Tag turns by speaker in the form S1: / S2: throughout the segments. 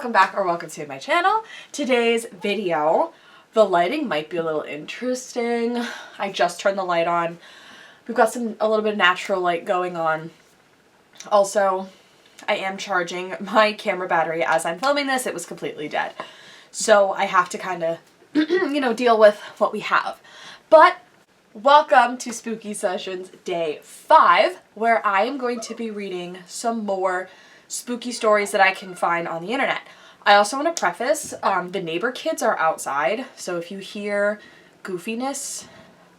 S1: welcome back or welcome to my channel. Today's video, the lighting might be a little interesting. I just turned the light on. We've got a little bit of natural light going on. Also, I am charging my camera battery as I'm filming this. It was completely dead. So I have to kind of, deal with what we have. But welcome to Spooky Sessions Day 5, where I am going to be reading some more spooky stories that I can find on the internet. I also want to preface, the neighbor kids are outside, so if you hear goofiness,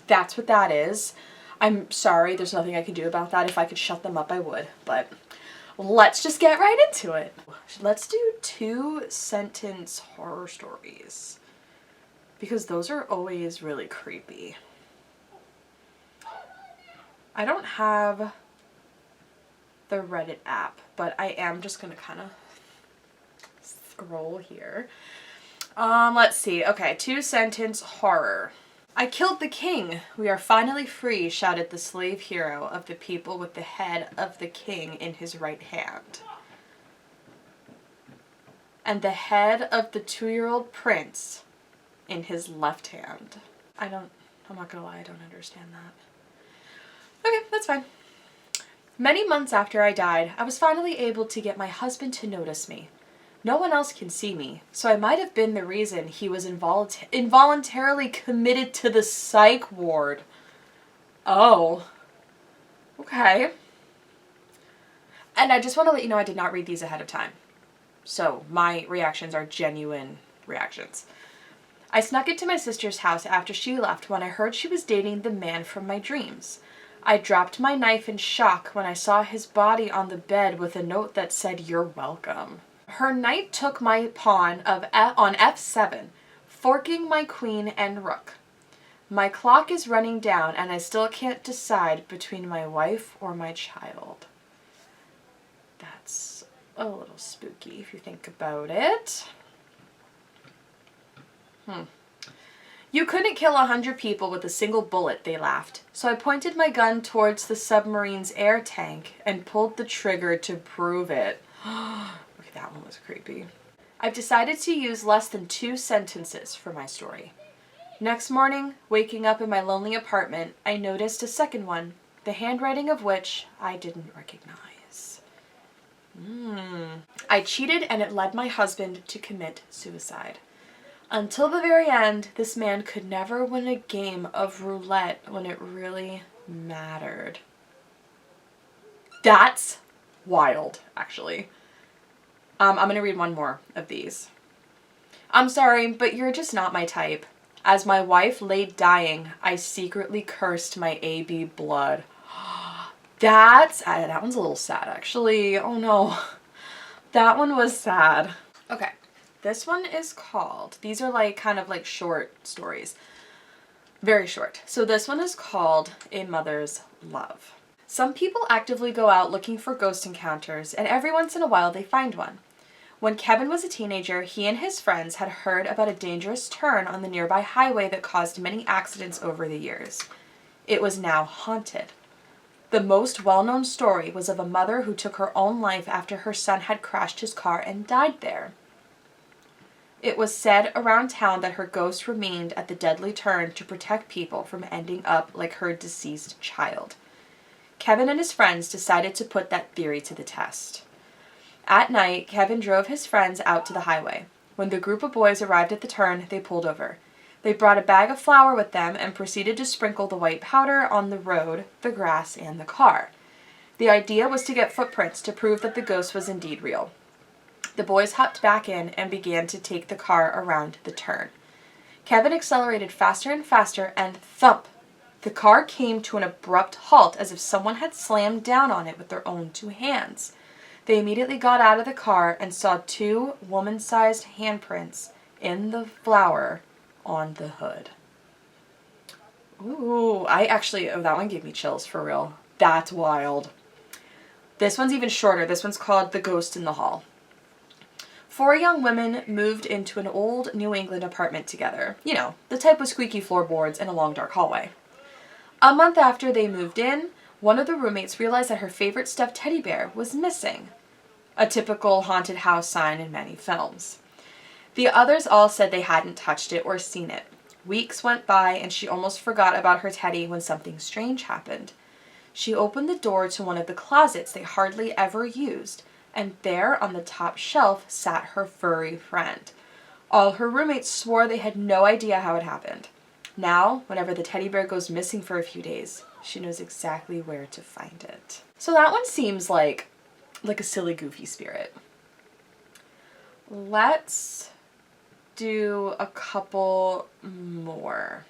S1: that's what that is. I'm sorry, there's nothing I can do about that. If I could shut them up, I would, but let's just get right into it. Let's do 2-sentence horror stories, because those are always really creepy. I don't have the Reddit app, but I am just gonna kind of scroll here. Let's see. Okay, 2-sentence horror. I killed the king. We are finally free, shouted the slave hero of the people with the head of the king in his right hand, and the head of the 2-year-old prince in his left hand. I'm not gonna lie, I don't understand that. Okay, that's fine. Many months after I died, I was finally able to get my husband to notice me. No one else can see me, so I might have been the reason he was involuntarily committed to the psych ward. Oh. Okay. And I just want to let you know I did not read these ahead of time. So my reactions are genuine reactions. I snuck into my sister's house after she left when I heard she was dating the man from my dreams. I dropped my knife in shock when I saw his body on the bed with a note that said, "You're welcome." Her knight took my pawn on f7, forking my queen and rook. My clock is running down and I still can't decide between my wife or my child. That's a little spooky if you think about it. You couldn't kill 100 people with a single bullet, they laughed. So I pointed my gun towards the submarine's air tank and pulled the trigger to prove it. Okay, that one was creepy. I've decided to use less than 2 sentences for my story. Next morning, waking up in my lonely apartment, I noticed a second one, the handwriting of which I didn't recognize. I cheated and it led my husband to commit suicide. Until the very end, this man could never win a game of roulette when it really mattered. That's wild, actually. I'm going to read one more of these. I'm sorry, but you're just not my type. As my wife lay dying, I secretly cursed my AB blood. That one's a little sad, actually. Oh no. That one was sad. Okay. This one is called, these are kind of short stories. Very short. So this one is called A Mother's Love. Some people actively go out looking for ghost encounters, and every once in a while they find one. When Kevin was a teenager, he and his friends had heard about a dangerous turn on the nearby highway that caused many accidents over the years. It was now haunted. The most well-known story was of a mother who took her own life after her son had crashed his car and died there. It was said around town that her ghost remained at the deadly turn to protect people from ending up like her deceased child. Kevin and his friends decided to put that theory to the test. At night, Kevin drove his friends out to the highway. When the group of boys arrived at the turn, they pulled over. They brought a bag of flour with them and proceeded to sprinkle the white powder on the road, the grass, and the car. The idea was to get footprints to prove that the ghost was indeed real. The boys hopped back in and began to take the car around the turn. Kevin accelerated faster and faster, and thump! The car came to an abrupt halt as if someone had slammed down on it with their own 2 hands. They immediately got out of the car and saw 2 woman-sized handprints in the flour on the hood. Ooh, that one gave me chills for real. That's wild. This one's even shorter. This one's called The Ghost in the Hall. 4 young women moved into an old New England apartment together. You know, the type with squeaky floorboards and a long dark hallway. A month after they moved in, one of the roommates realized that her favorite stuffed teddy bear was missing. a typical haunted house sign in many films. The others all said they hadn't touched it or seen it. Weeks went by and she almost forgot about her teddy when something strange happened. She opened the door to one of the closets they hardly ever used, and there on the top shelf sat her furry friend. All her roommates swore they had no idea how it happened. Now, whenever the teddy bear goes missing for a few days, she knows exactly where to find it. So that one seems like a silly, goofy spirit. Let's do a couple more.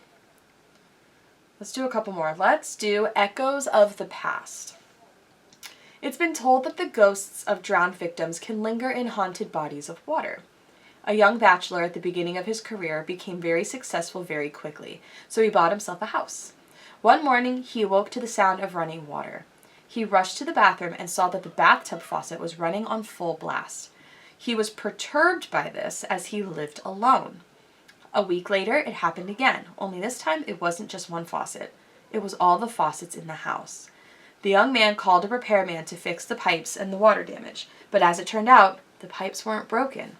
S1: Let's do Echoes of the Past. It's been told that the ghosts of drowned victims can linger in haunted bodies of water. A young bachelor at the beginning of his career became very successful very quickly, so he bought himself a house. One morning, he awoke to the sound of running water. He rushed to the bathroom and saw that the bathtub faucet was running on full blast. He was perturbed by this as he lived alone. A week later, it happened again, only this time it wasn't just one faucet. It was all the faucets in the house. The young man called a repairman to fix the pipes and the water damage, but as it turned out, the pipes weren't broken.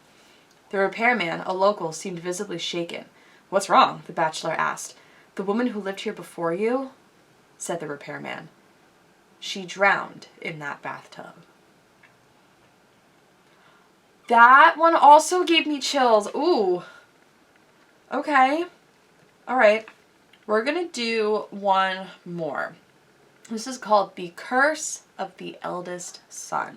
S1: The repairman, a local, seemed visibly shaken. "What's wrong?" the bachelor asked. "The woman who lived here before you," said the repairman. "She drowned in that bathtub." That one also gave me chills. Ooh. Okay. All right. We're going to do one more. This is called The Curse of the Eldest Son.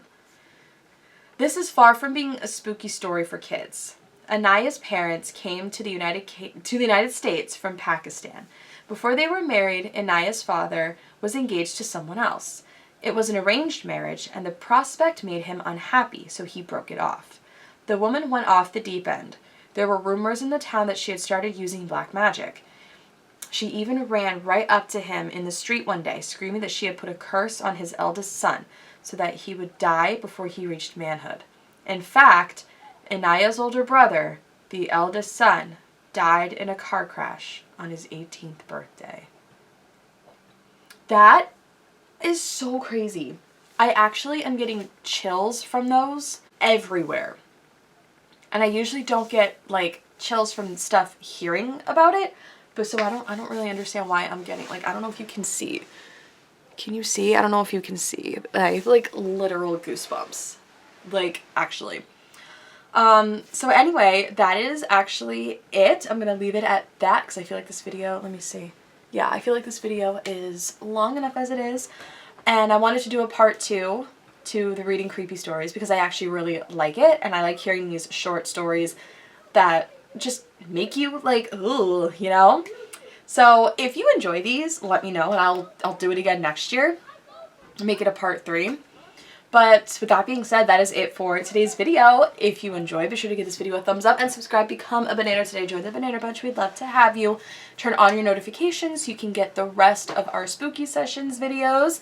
S1: This is far from being a spooky story for kids. Anaya's parents came to the United States from Pakistan. Before they were married, Anaya's father was engaged to someone else. It was an arranged marriage, and the prospect made him unhappy, so he broke it off. The woman went off the deep end. There were rumors in the town that she had started using black magic. She even ran right up to him in the street one day, screaming that she had put a curse on his eldest son so that he would die before he reached manhood. In fact, Anaya's older brother, the eldest son, died in a car crash on his 18th birthday. That is so crazy. I actually am getting chills from those everywhere. And I usually don't get like chills from stuff hearing about it, but so I don't really understand why I'm getting like, I don't know if you can see. Can you see? I don't know if you can see. I have like literal goosebumps. Like actually. So anyway, that is actually it. I'm gonna leave it at that because I feel like this video, let me see. Yeah, I feel like this video is long enough as it is. And I wanted to do a part 2 to the reading creepy stories because I actually really like it, and I like hearing these short stories that just make you like, ooh, you know? So if you enjoy these, let me know, and I'll do it again next year. Make it a part 3. But with that being said, that is it for today's video. If you enjoyed, be sure to give this video a thumbs up and subscribe. Become a banana today. Join the Banana Bunch. We'd love to have you. Turn on your notifications so you can get the rest of our spooky sessions videos.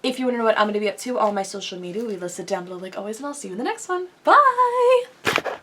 S1: If you want to know what I'm going to be up to, all my social media, we listed down below like always, and I'll see you in the next one. Bye!